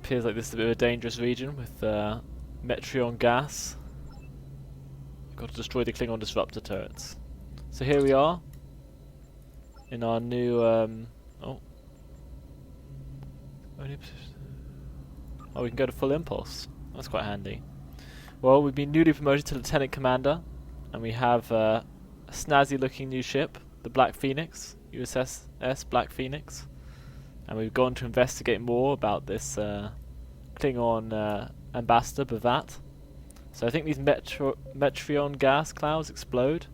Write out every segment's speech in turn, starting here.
Appears like this is a bit of a dangerous region with Metreon gas. We've got to destroy the Klingon disruptor turrets. So here we are in our new oh, we can go to full impulse. That's quite handy. Well, we've been newly promoted to Lieutenant Commander, and we have a snazzy looking new ship, the Black Phoenix, USS Black Phoenix. And we've gone to investigate more about this Klingon ambassador, Bavat. So I think these Metreon gas clouds explode.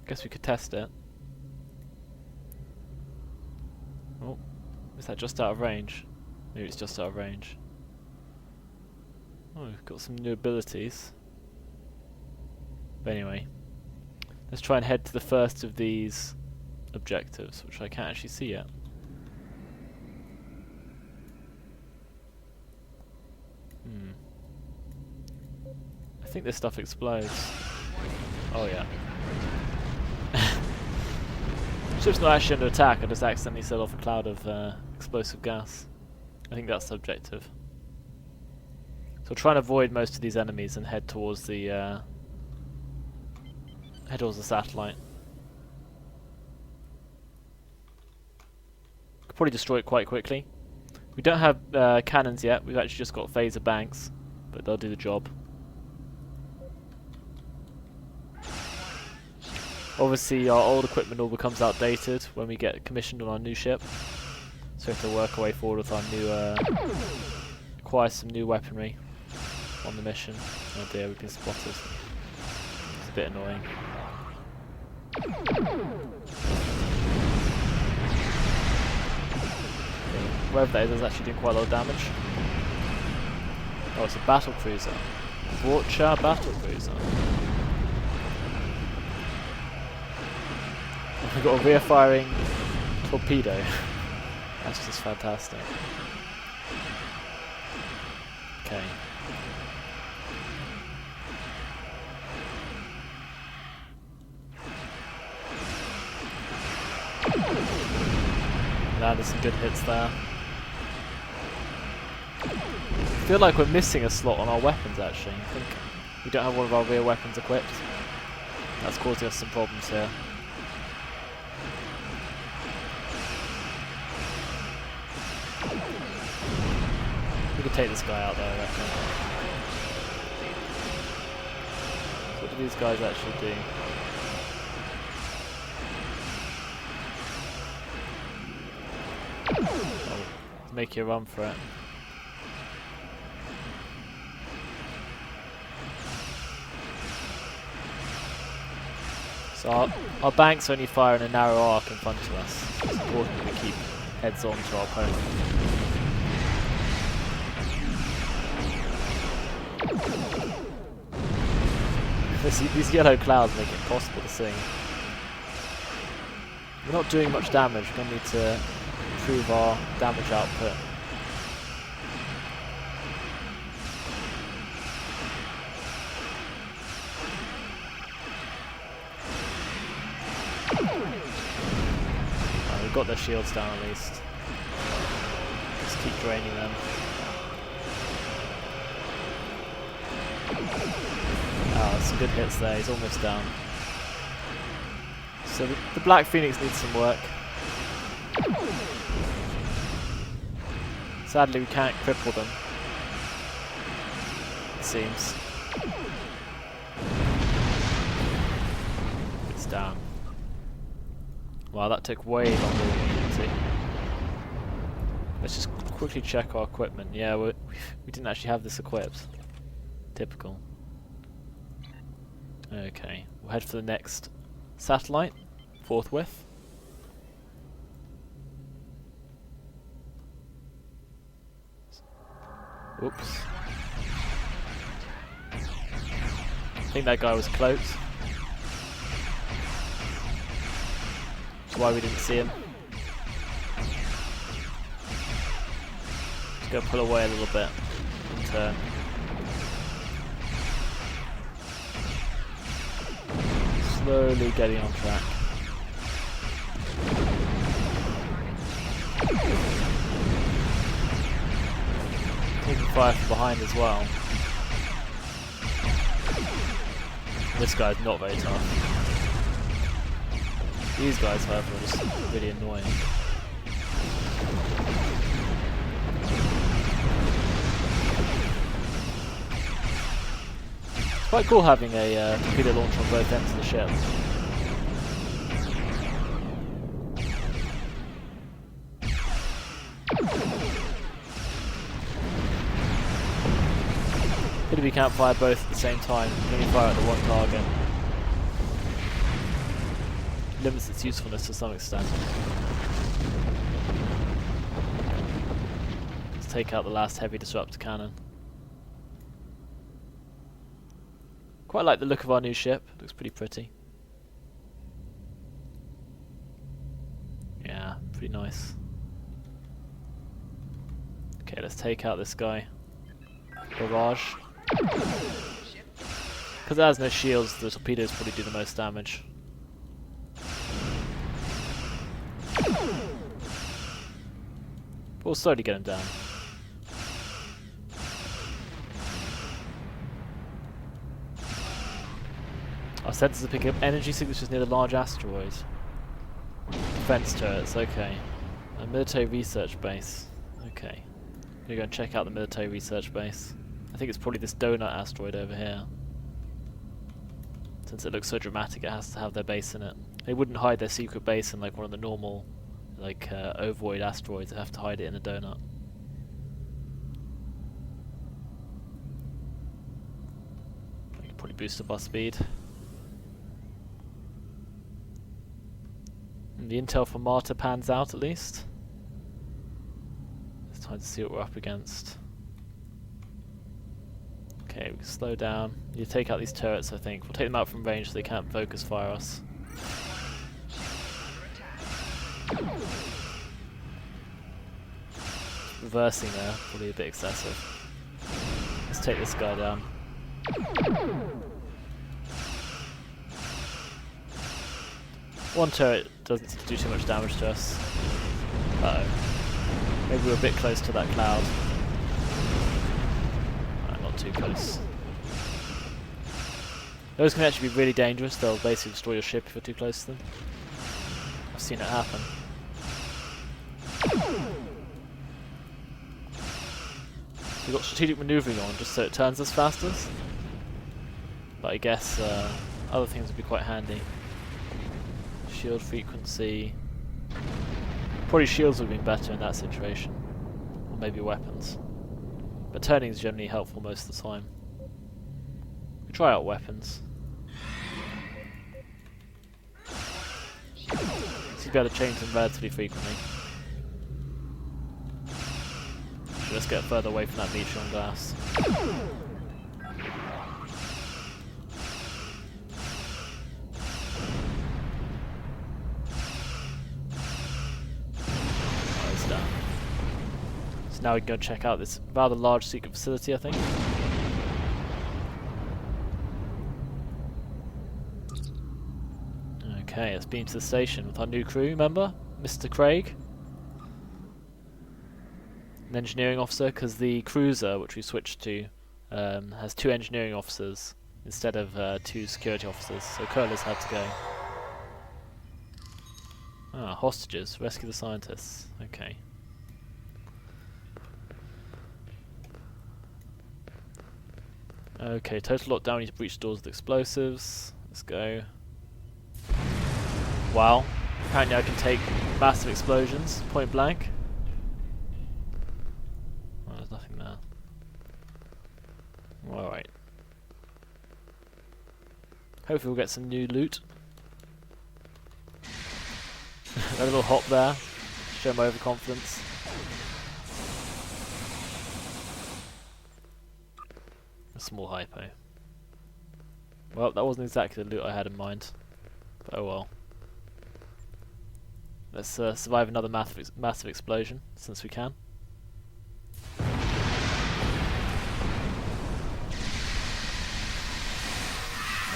Guess we could test it. Oh, is that just out of range? Maybe it's just out of range. Oh, we've got some new abilities. But anyway, let's try and head to the first of these objectives, which I can't actually see yet. I think this stuff explodes. Oh yeah. Ship's not actually under attack, I just accidentally set off a cloud of explosive gas. I think that's the objective. So we'll try and avoid most of these enemies and head towards the satellite. Could probably destroy it quite quickly. We don't have cannons yet, we've actually just got phaser banks, but they'll do the job. Obviously our old equipment all becomes outdated when we get commissioned on our new ship, so we have to work our way forward with our new, acquire some new weaponry on the mission. Oh dear, we've been spotted. It's a bit annoying. Wherever that is, it's actually doing quite a lot of damage. Oh, it's a battle cruiser. Vorcha battle cruiser. We've got a rear-firing torpedo. That's just fantastic. Okay. Landed some good hits there. I feel like we're missing a slot on our weapons actually. I think we don't have one of our rear weapons equipped. That's causing us some problems here. We could take this guy out there, I reckon. So what do these guys actually do? Oh, make you run for it. So our banks only fire in a narrow arc in front of us. So it's important that we keep heads on to our opponent. These yellow clouds make it impossible to see. We're not doing much damage, we're going to need to improve our damage output. We've got their shields down at least. Just keep draining them. Oh, some good hits there, he's almost down. So the Black Phoenix needs some work. Sadly we can't cripple them, it seems. It's down. Wow, that took way longer than we needed to. Let's just quickly check our equipment. Yeah, we didn't actually have this equipped. Typical. Okay, we'll head for the next satellite, forthwith. Oops. I think that guy was cloaked. That's why we didn't see him. Just go pull away a little bit and turn. Slowly getting on track. fire from behind as well. This guy's not very tough. These guys, however, are just really annoying. It's quite cool having a torpedo launcher on both ends of the ship. Pity we can't fire both at the same time. We can only fire at the one target. Limits its usefulness to some extent. Let's take out the last heavy disruptor cannon. Quite like the look of our new ship. Looks pretty pretty. Yeah, pretty nice. Okay, let's take out this guy. Barrage. Because it has no shields, the torpedoes probably do the most damage. We'll slowly get him down. Our sensors are picking up energy signatures near the large asteroid. Defense turrets, okay. A military research base. Okay. We're going to check out the military research base. I think it's probably this donut asteroid over here. Since it looks so dramatic, it has to have their base in it. They wouldn't hide their secret base in like one of the normal, like ovoid asteroids. They have to hide it in a donut. I can probably boost up our speed. And the intel from Marta pans out at least. It's time to see what we're up against. Okay, we can slow down. You take out these turrets, I think. We'll take them out from range so they can't focus fire us. Reversing there, probably a bit excessive. Let's take this guy down. One turret doesn't do too much damage to us. Uh oh. Maybe we're a bit close to that cloud. Not too close. Those can actually be really dangerous. They'll basically destroy your ship if you're too close to them. I've seen it happen. So we've got strategic maneuvering on just so it turns us faster. But I guess other things would be quite handy. Shield frequency. Probably shields would have been better in that situation. Or maybe weapons. But turning is generally helpful most of the time. We try out weapons. So you'll be able to change them relatively frequently. So let's get further away from that neutron glass. Now we can go check out this rather large secret facility, I think. Okay, let's beam to the station with our new crew, remember? Mr. Craig. An engineering officer, because the cruiser, which we switched to, has 2 engineering officers instead of 2 security officers, so Curler's had to go. Ah, hostages. Rescue the scientists. Okay. Okay, total lockdown, we need to breach doors with explosives. Let's go. Wow. Apparently I can take massive explosions, point blank. Oh, there's nothing there. Alright. Hopefully we'll get some new loot. A little hop there. Show my overconfidence. Small hypo. Well, that wasn't exactly the loot I had in mind, but oh well. Let's survive another massive explosion, since we can. There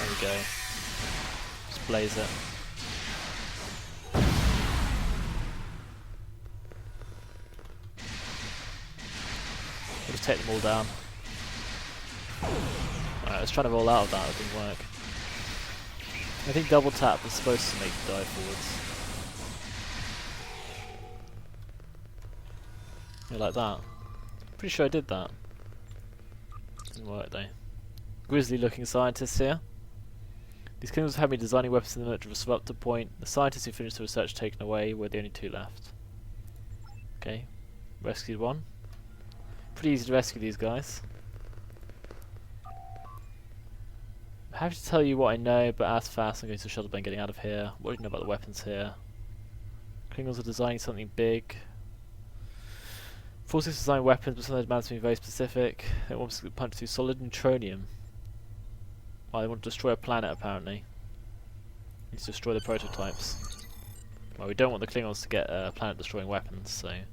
we go. Just blaze it. take them all down. Alright, I was trying to roll out of that, it didn't work. I think double tap is supposed to make you dive forwards. Yeah, like that. Pretty sure I did that. Didn't work though. Grisly looking scientists here. These Klingons have me designing weapons in the military disruptor point. The scientists who finished the research taken away were the only 2 left. Okay, rescued 1. Pretty easy to rescue these guys. I'm happy to tell you what I know, but as fast I'm going to the shuttle bay and getting out of here. What do you know about the weapons here? Klingons are designing something big. Forces design weapons, but some of those demands to be very specific. They want to punch through solid neutronium. Oh, they want to destroy a planet apparently. Need to destroy the prototypes. Well, we don't want the Klingons to get planet destroying weapons, so I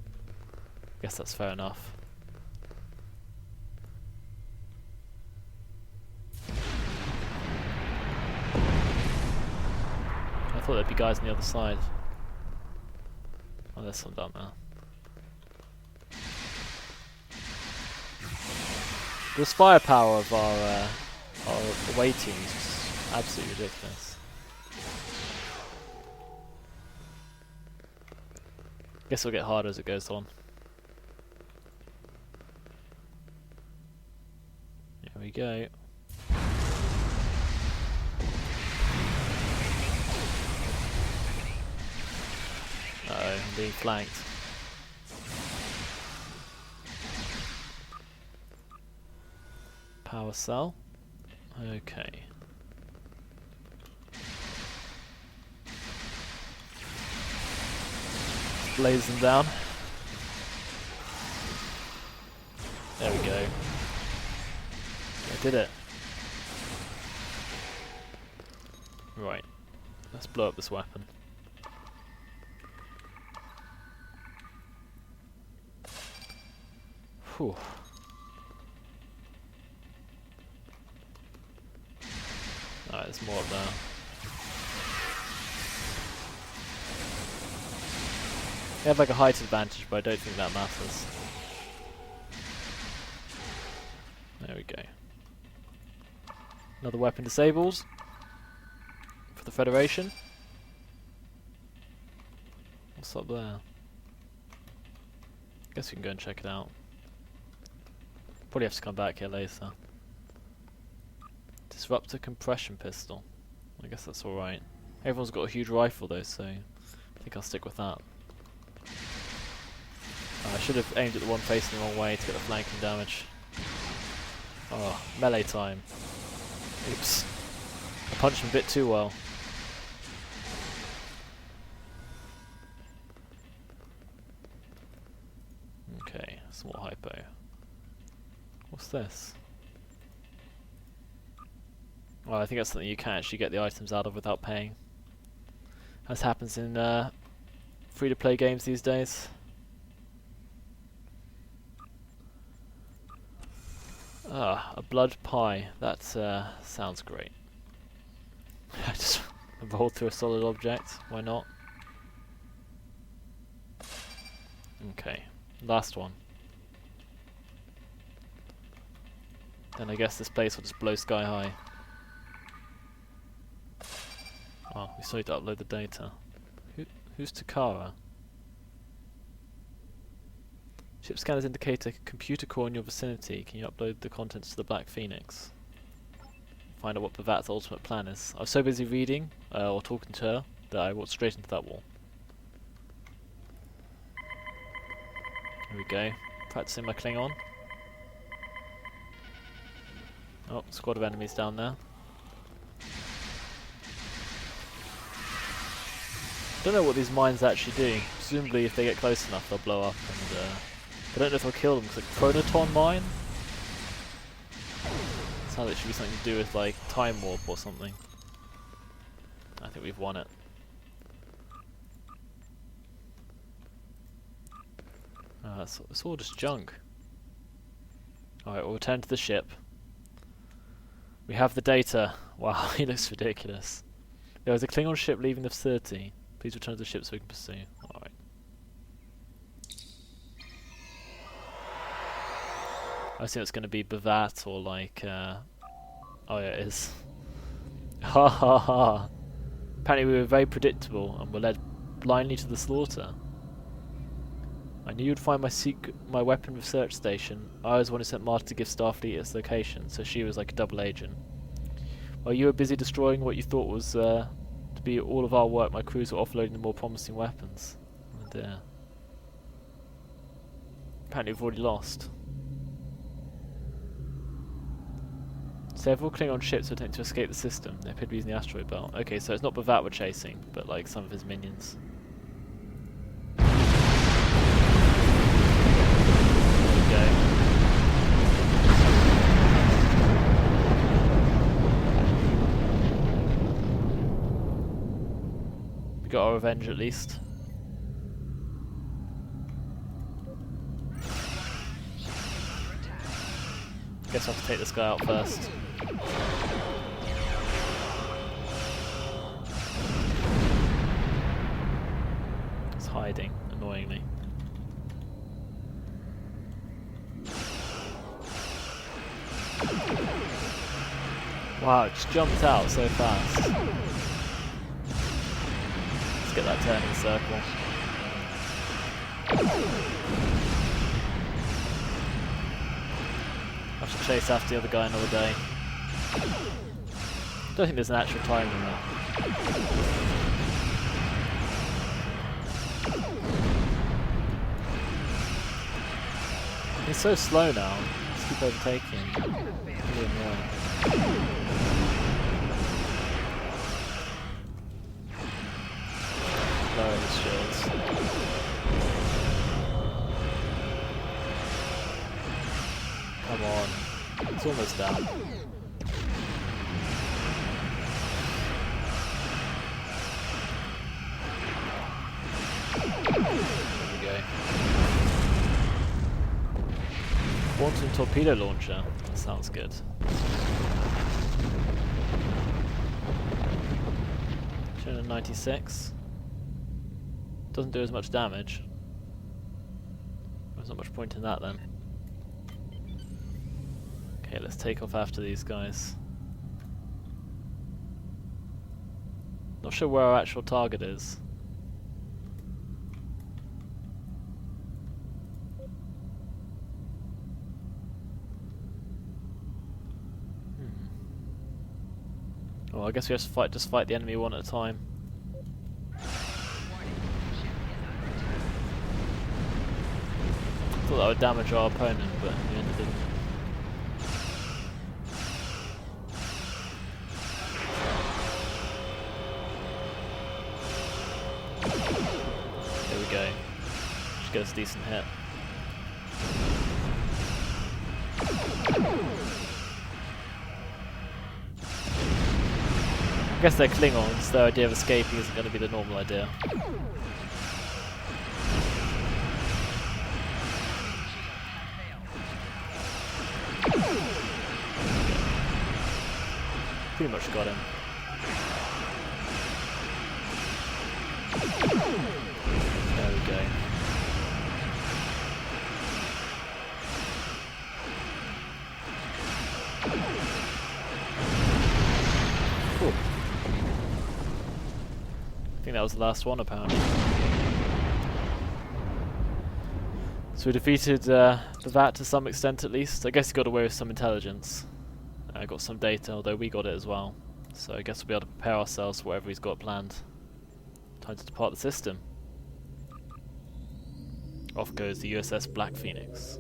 guess that's fair enough. I thought there'd be guys on the other side. Oh, there's some down there. The firepower of our away team is just absolutely ridiculous. Guess it'll get harder as it goes on. Here we go. Uh-oh, I'm being flanked. Power cell. Okay. Blaze them down. There we go. I did it. Right. Let's blow up this weapon. Whew. Alright, there's more up there. They have like a height advantage, but I don't think that matters. There we go. Another weapon disabled for the Federation. What's up there? Guess we can go and check it out. Probably have to come back here later. Disruptor compression pistol. I guess that's alright. Everyone's got a huge rifle though, so I think I'll stick with that. I should have aimed at the one facing the wrong way to get the flanking damage. Oh, melee time. Oops. I punched him a bit too well. Okay, some more hypo. What's this? Well, I think that's something you can actually get the items out of without paying. As happens in free-to-play games these days. Ah, a blood pie. That sounds great. I just rolled through a solid object. Why not? Okay, last one. Then I guess this place will just blow sky high. Oh, we still need to upload the data. Who's Takara? Ship scanners indicate a computer core in your vicinity. Can you upload the contents to the Black Phoenix? Find out what Pavat's ultimate plan is. I was so busy reading or talking to her that I walked straight into that wall. Here we go. Practicing my Klingon. Oh, squad of enemies down there. Don't know what these mines actually do. Presumably if they get close enough they'll blow up, and I don't know if they'll kill them, because like Chronoton mine? Sounds like it should be something to do with like time warp or something. I think we've won it. It's all just junk. Alright, we'll return to the ship. We have the data. Wow, he looks ridiculous. There is a Klingon ship leaving the facility. Please return to the ship so we can pursue. Alright. I assume it's going to be Bavat or like. Oh yeah, it is. Ha ha ha. Apparently we were very predictable and were led blindly to the slaughter. I knew you'd find my weapon research station. I was the one who sent Marta to give Starfleet its location, so she was like a double agent. While you were busy destroying what you thought was to be all of our work, my crews were offloading the more promising weapons. Oh dear. Apparently we've already lost. Several Klingon ships were attempting to escape the system. They appear to be using the asteroid belt. Okay, so it's not Bavat we're chasing, but like some of his minions. There we go. We got our revenge at least. Guess I'll have to take this guy out first. It's hiding, annoyingly. Wow, it just jumped out so fast. Let's get that turning circle. I should chase after the other guy another day. Don't think there's an actual time in that. He's so slow now. Just keep overtaking. Really annoying. Lower his shields. Come on. It's almost down. There we go. Quantum torpedo launcher. That sounds good. 296. Doesn't do as much damage. There's not much point in that then. Okay, let's take off after these guys. Not sure where our actual target is. Well, I guess we have to just fight the enemy one at a time. Thought that would damage our opponent, but in the end it didn't. There we go. Should get us a decent hit. I guess they're Klingons, their idea of escaping isn't going to be the normal idea. Pretty much got him. There we go. Ooh. I think that was the last one apparently. So we defeated Bavat to some extent at least. I guess he got away with some intelligence. Got some data, although we got it as well. So I guess we'll be able to prepare ourselves for whatever he's got planned. Time to depart the system. Off goes the USS Black Phoenix.